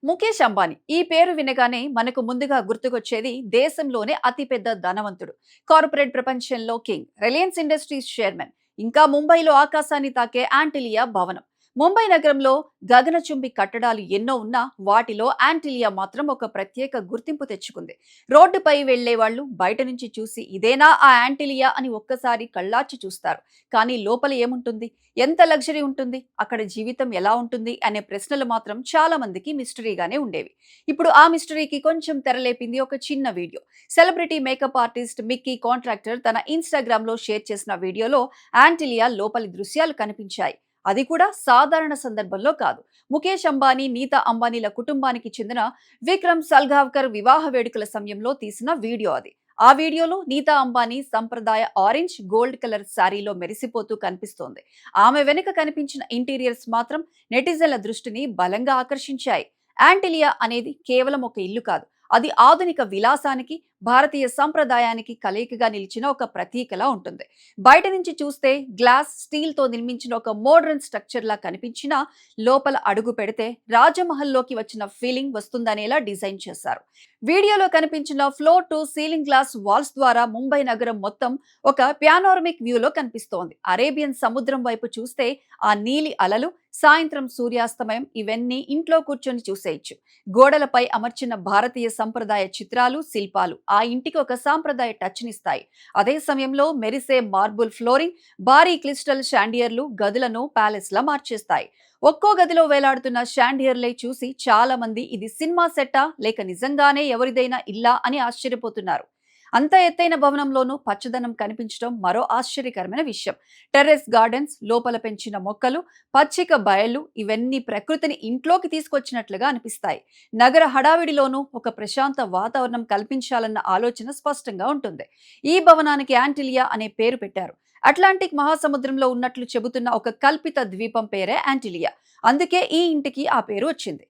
ముఖేష్ అంబానీ ఈ పేరు వినగానే మనకు ముందుగా గుర్తుకొచ్చేది దేశంలోనే అతిపెద్ద ధనవంతుడు, కార్పొరేట్ ప్రపంచంలో కింగ్, రిలయన్స్ ఇండస్ట్రీస్ చైర్మన్, ఇంకా ముంబైలో ఆకాశాన్ని తాకే యాంటిలియా భవనం. ముంబై నగరంలో గగనచుంబి కట్టడాలు ఎన్నో ఉన్నా వాటిలో యాంటిలియా మాత్రం ఒక ప్రత్యేక గుర్తింపు తెచ్చుకుంది. రోడ్డుపై వెళ్లే వాళ్ళు బయట నుంచి చూసి ఇదేనా ఆ యాంటిలియా అని ఒక్కసారి కళ్ళార్చి చూస్తారు. కానీ లోపల ఏముంటుంది, ఎంత లగ్జరీ ఉంటుంది, అక్కడ జీవితం ఎలా ఉంటుంది అనే ప్రశ్నలు మాత్రం చాలా మందికి మిస్టరీగానే ఉండేవి. ఇప్పుడు ఆ మిస్టరీకి కొంచెం తెరలేపింది ఒక చిన్న video. Celebrity makeup artist Mickey contractor తన ఇన్స్టాగ్రామ్ లో షేర్ చేసిన వీడియోలో యాంటిలియా లోపలి దృశ్యాలు కనిపించాయి. అది కూడా సాధారణ సందర్భంలో కాదు. ముఖేష్ అంబానీ, నీతా అంబానీల కుటుంబానికి చెందిన విక్రమ్ సల్గావ్కర్ వివాహ వేడుకల సమయంలో తీసిన వీడియో అది. ఆ వీడియోలో నీతా అంబానీ సంప్రదాయ ఆరెంజ్ గోల్డ్ కలర్ శారీలో మెరిసిపోతూ కనిపిస్తోంది. ఆమె వెనుక కనిపించిన ఇంటీరియర్స్ మాత్రం నెటిజన్ల దృష్టిని బలంగా ఆకర్షించాయి. యాంటిలియా అనేది కేవలం ఒక ఇల్లు కాదు, అది ఆధునిక విలాసానికి, భారతీయ సంప్రదాయానికి కలయికగా నిలిచిన ఒక ప్రతీకలా ఉంటుంది. బయట నుంచి చూస్తే గ్లాస్, స్టీల్ తో నిర్మించిన ఒక మోడర్న్ స్ట్రక్చర్ లా కనిపించినా లోపల అడుగు పెడితే రాజమహల్లోకి వచ్చిన ఫీలింగ్ వస్తుందనేలా డిజైన్ చేశారు. వీడియోలో కనిపించిన floor to ceiling glass walls ద్వారా ముంబై నగరం మొత్తం ఒక ప్యానోరమిక్ వ్యూలో కనిపిస్తోంది. అరేబియన్ సముద్రం వైపు చూస్తే ఆ నీలి అలలు, సాయంత్రం సూర్యాస్తమయం ఇవన్నీ ఇంట్లో కూర్చొని చూసేయచ్చు. గోడలపై అమర్చిన భారతీయ సంప్రదాయ చిత్రాలు, శిల్పాలు ఆ ఇంటికి ఒక సాంప్రదాయ టచ్ నిస్తాయి. అదే సమయంలో మెరిసే మార్బుల్ ఫ్లోరింగ్, భారీ క్రిస్టల్ షాండియర్లు గదులను ప్యాలెస్ లా మార్చేస్తాయి. ఒక్కో గదిలో వేలాడుతున్న షాండియర్లే చూసి చాలా మంది ఇది సినిమా సెట్టా లేక నిజంగానే ఎవరిదైనా ఇల్లా అని ఆశ్చర్యపోతున్నారు. అంత ఎత్తైన భవనంలోనూ పచ్చదనం కనిపించడం మరో ఆశ్చర్యకరమైన విషయం. టెర్రస్ గార్డెన్స్, లోపల పెంచిన మొక్కలు, పచ్చిక బయళ్ళు ఇవన్నీ ప్రకృతిని ఇంట్లోకి తీసుకొచ్చినట్లుగా అనిపిస్తాయి. నగర హడావిడిలోనూ ఒక ప్రశాంత వాతావరణం కల్పించాలన్న ఆలోచన స్పష్టంగా ఉంటుంది. ఈ భవనానికి యాంటిలియా అనే పేరు పెట్టారు. అట్లాంటిక్ మహాసముద్రంలో ఉన్నట్లు చెబుతున్న ఒక కల్పిత ద్వీపం పేరే యాంటిలియా. అందుకే ఈ ఇంటికి ఆ పేరు వచ్చింది.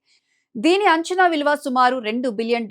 దీని అంచనా విలువ సుమారు $2 బిలియన్,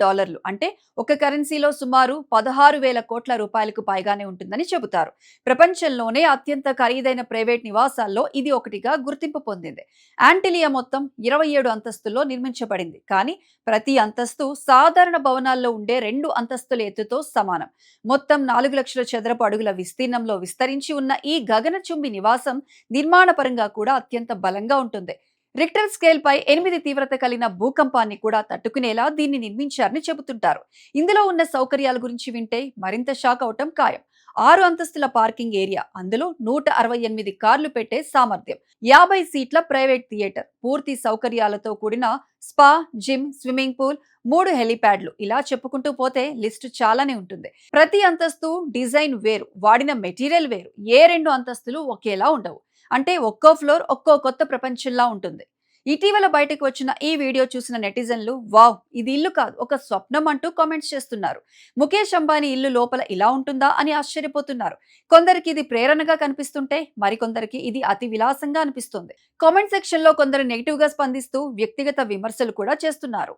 అంటే ఒక కరెన్సీలో సుమారు 16,000 కోట్ల రూపాయలకు పైగానే ఉంటుందని చెబుతారు. ప్రపంచంలోనే అత్యంత ఖరీదైన ప్రైవేట్ నివాసాల్లో ఇది ఒకటిగా గుర్తింపు పొందింది. యాంటిలియా మొత్తం 27 అంతస్తుల్లో నిర్మించబడింది. కానీ ప్రతి అంతస్తు సాధారణ భవనాల్లో ఉండే 2 అంతస్తుల ఎత్తుతో సమానం. మొత్తం 4 లక్షల చదరపు అడుగుల విస్తీర్ణంలో విస్తరించి ఉన్న ఈ గగనచుంబి నివాసం నిర్మాణపరంగా కూడా అత్యంత బలంగా ఉంటుంది. రిక్టర్ స్కేల్ పై 8 తీవ్రత కలిగిన భూకంపాన్ని కూడా తట్టుకునేలా దీన్ని నిర్మించారని చెబుతుంటారు. ఇందులో ఉన్న సౌకర్యాల గురించి వింటే మరింత షాక్ అవటం ఖాయం. 6 అంతస్తుల పార్కింగ్ ఏరియా, అందులో 168 కార్లు పెట్టే సామర్థ్యం, 50 సీట్ల ప్రైవేట్ థియేటర్, పూర్తి సౌకర్యాలతో కూడిన స్పా, జిమ్, స్విమ్మింగ్ పూల్, 3 హెలిప్యాడ్లు, ఇలా చెప్పుకుంటూ పోతే లిస్టు చాలానే ఉంటుంది. ప్రతి అంతస్తు డిజైన్ వేరు, వాడిన మెటీరియల్ వేరు. ఏ 2 అంతస్తులు ఒకేలా ఉండవు. అంటే ఒక్కో ఫ్లోర్ ఒక్కో కొత్త ప్రపంచంలా ఉంటుంది. ఇటీవల బయటకు వచ్చిన ఈ వీడియో చూసిన నెటిజన్లు వావ్, ఇది ఇల్లు కాదు ఒక స్వప్నం అంటూ కామెంట్స్ చేస్తున్నారు. ముఖేష్ అంబానీ ఇల్లు లోపల ఇలా ఉంటుందా అని ఆశ్చర్యపోతున్నారు. కొందరికి ఇది ప్రేరణగా కనిపిస్తుంటే మరికొందరికి ఇది అతి విలాసంగా అనిపిస్తుంది. కామెంట్ సెక్షన్ లో కొందరు నెగిటివ్ గా స్పందిస్తూ వ్యక్తిగత విమర్శలు కూడా చేస్తున్నారు.